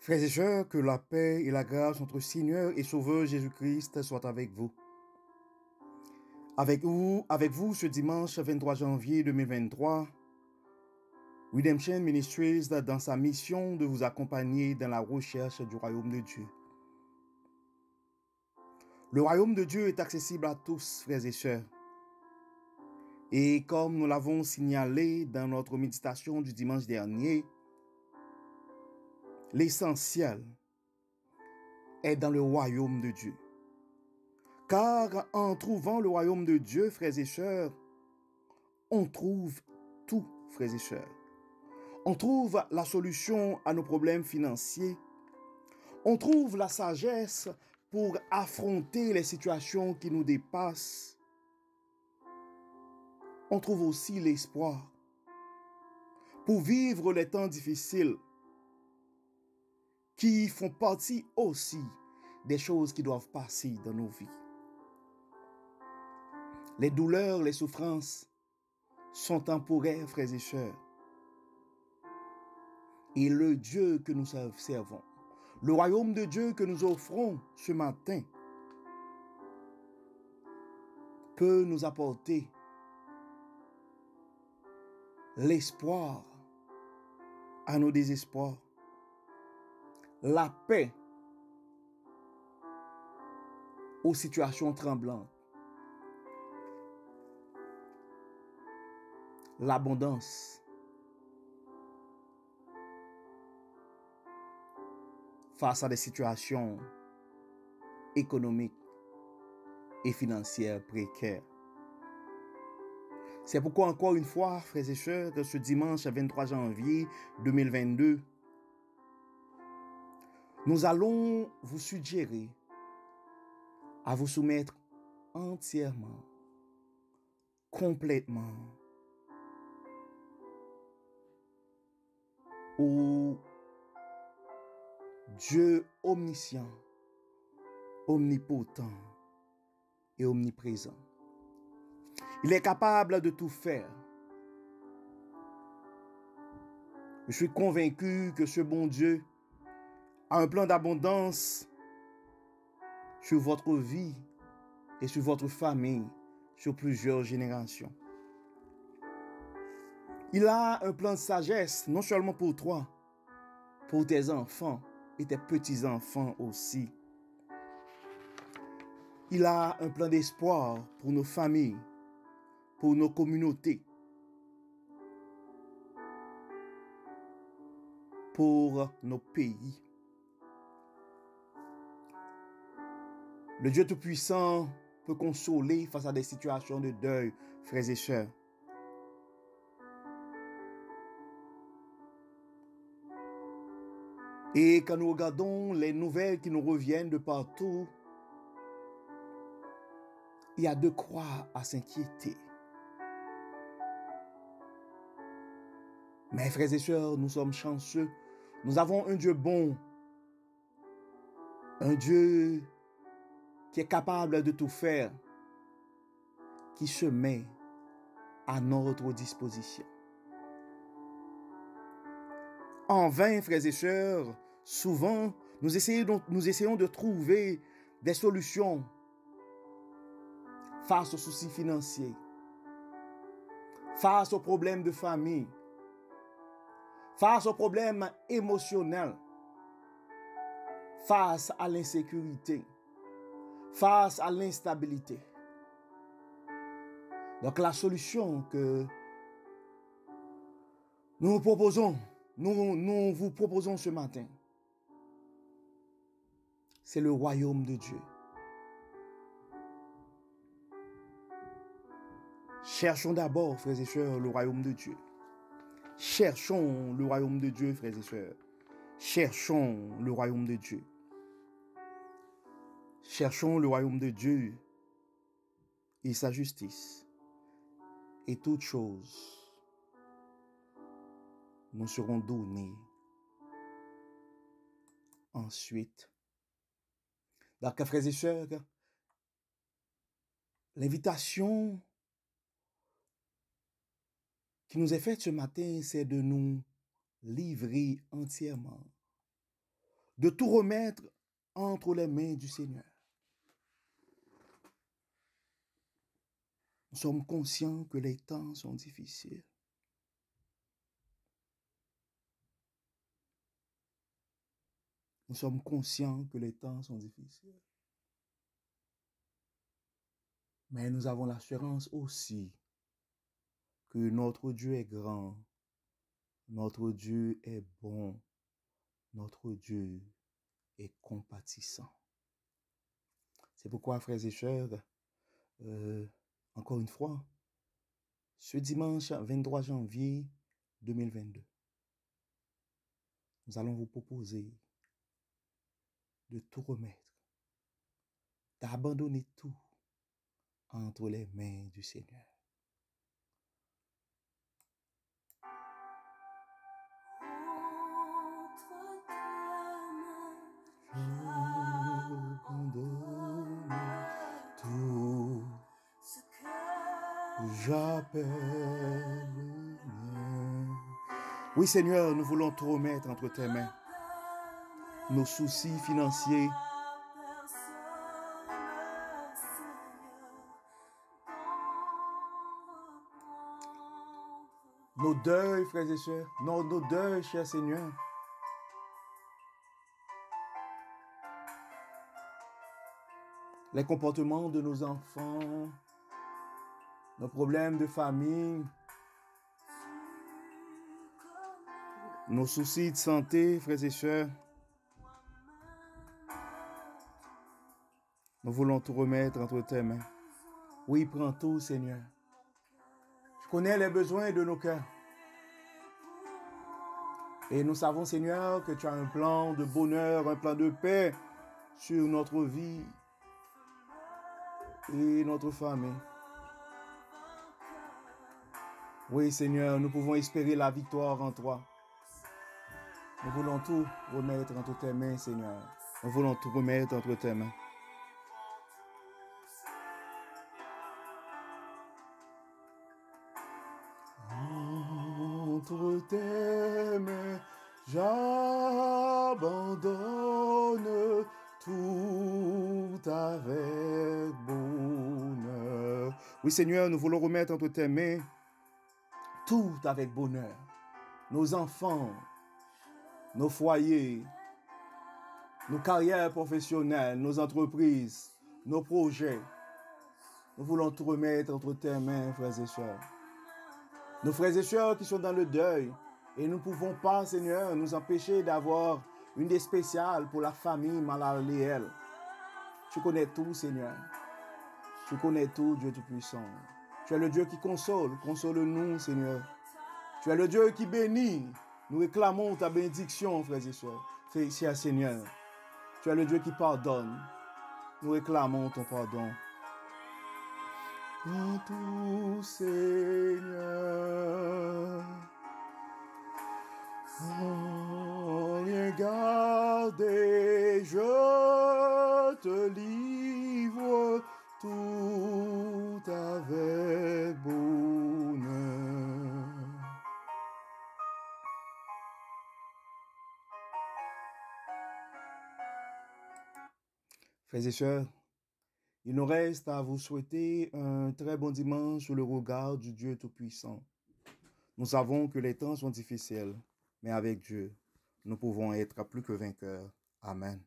Frères et sœurs, que la paix et la grâce de notre Seigneur et Sauveur Jésus-Christ soient avec vous. Avec vous ce dimanche 23 janvier 2023, Redemption Ministries dans sa mission de vous accompagner dans la recherche du royaume de Dieu. Le royaume de Dieu est accessible à tous, frères et sœurs. Et comme nous l'avons signalé dans notre méditation du dimanche dernier, l'essentiel est dans le royaume de Dieu. Car en trouvant le royaume de Dieu, frères et sœurs, on trouve tout, frères et sœurs. On trouve la solution à nos problèmes financiers. On trouve la sagesse pour affronter les situations qui nous dépassent. On trouve aussi l'espoir pour vivre les temps difficiles qui font partie aussi des choses qui doivent passer dans nos vies. Les douleurs, les souffrances sont temporaires, frères et sœurs. Et le Dieu que nous servons, le royaume de Dieu que nous offrons ce matin, peut nous apporter l'espoir à nos désespoirs, la paix aux situations tremblantes, l'abondance face à des situations économiques et financières précaires. C'est pourquoi encore une fois, frères et sœurs, ce dimanche 23 janvier 2022, nous allons vous suggérer à vous soumettre entièrement, complètement au Dieu omniscient, omnipotent et omniprésent. Il est capable de tout faire. Je suis convaincu que ce bon Dieu a un plan d'abondance sur votre vie et sur votre famille, sur plusieurs générations. Il a un plan de sagesse, non seulement pour toi, pour tes enfants et tes petits-enfants aussi. Il a un plan d'espoir pour nos familles, pour nos communautés, pour nos pays. Le Dieu Tout-Puissant peut consoler face à des situations de deuil, frères et sœurs. Et quand nous regardons les nouvelles qui nous reviennent de partout, il y a de quoi à s'inquiéter. Mais frères et sœurs, nous sommes chanceux. Nous avons un Dieu bon, un Dieu qui est capable de tout faire, qui se met à notre disposition. En vain, frères et sœurs, souvent, nous essayons de trouver des solutions face aux soucis financiers, face aux problèmes de famille, face aux problèmes émotionnels, face à l'insécurité, face à l'instabilité. Donc la solution que nous vous proposons ce matin, c'est le royaume de Dieu. Cherchons d'abord, frères et sœurs, le royaume de Dieu. Cherchons le royaume de Dieu, frères et sœurs. Cherchons le royaume de Dieu. Cherchons le royaume de Dieu et sa justice. Et toutes choses nous seront données ensuite. Donc, frères et sœurs, l'invitation qui nous est faite ce matin, c'est de nous livrer entièrement, de tout remettre entre les mains du Seigneur. Nous sommes conscients que les temps sont difficiles. Nous sommes conscients que les temps sont difficiles. Mais nous avons l'assurance aussi que notre Dieu est grand, notre Dieu est bon, notre Dieu est compatissant. C'est pourquoi, frères et sœurs, encore une fois, ce dimanche 23 janvier 2022, nous allons vous proposer de tout remettre, d'abandonner tout entre les mains du Seigneur. J'abandonne tout ce que j'appelle mien. Oui, Seigneur, nous voulons tout remettre entre tes mains. Nos soucis financiers, nos deuils, frères et sœurs, nos deuils, cher Seigneur. Les comportements de nos enfants, nos problèmes de famille, nos soucis de santé, frères et sœurs. Nous voulons tout remettre entre tes mains. Oui, prends tout, Seigneur. Tu connais les besoins de nos cœurs. Et nous savons, Seigneur, que tu as un plan de bonheur, un plan de paix sur notre vie et notre famille. Oui, Seigneur, nous pouvons espérer la victoire en toi. Nous voulons tout remettre entre tes mains, Seigneur. Nous voulons tout remettre entre tes mains. Entre tes mains, j'abandonne tout avec bonheur. Oui, Seigneur, nous voulons remettre entre tes mains tout avec bonheur. Nos enfants, nos foyers, nos carrières professionnelles, nos entreprises, nos projets. Nous voulons tout remettre entre tes mains, frères et sœurs. Nos frères et sœurs qui sont dans le deuil, et nous ne pouvons pas, Seigneur, nous empêcher d'avoir une idée spéciale pour la famille Malaléel. Tu connais tout, Seigneur. Tu connais tout, Dieu Tout-Puissant. Tu es le Dieu qui console. Console-nous, Seigneur. Tu es le Dieu qui bénit. Nous réclamons ta bénédiction, frères et sœurs. Cher Seigneur. Tu es le Dieu qui pardonne. Nous réclamons ton pardon. En tout, Seigneur, en rien gardé, je te livre tout avec bonheur. Frères et sœurs, il nous reste à vous souhaiter un très bon dimanche sous le regard du Dieu Tout-Puissant. Nous savons que les temps sont difficiles, mais avec Dieu, nous pouvons être plus que vainqueurs. Amen.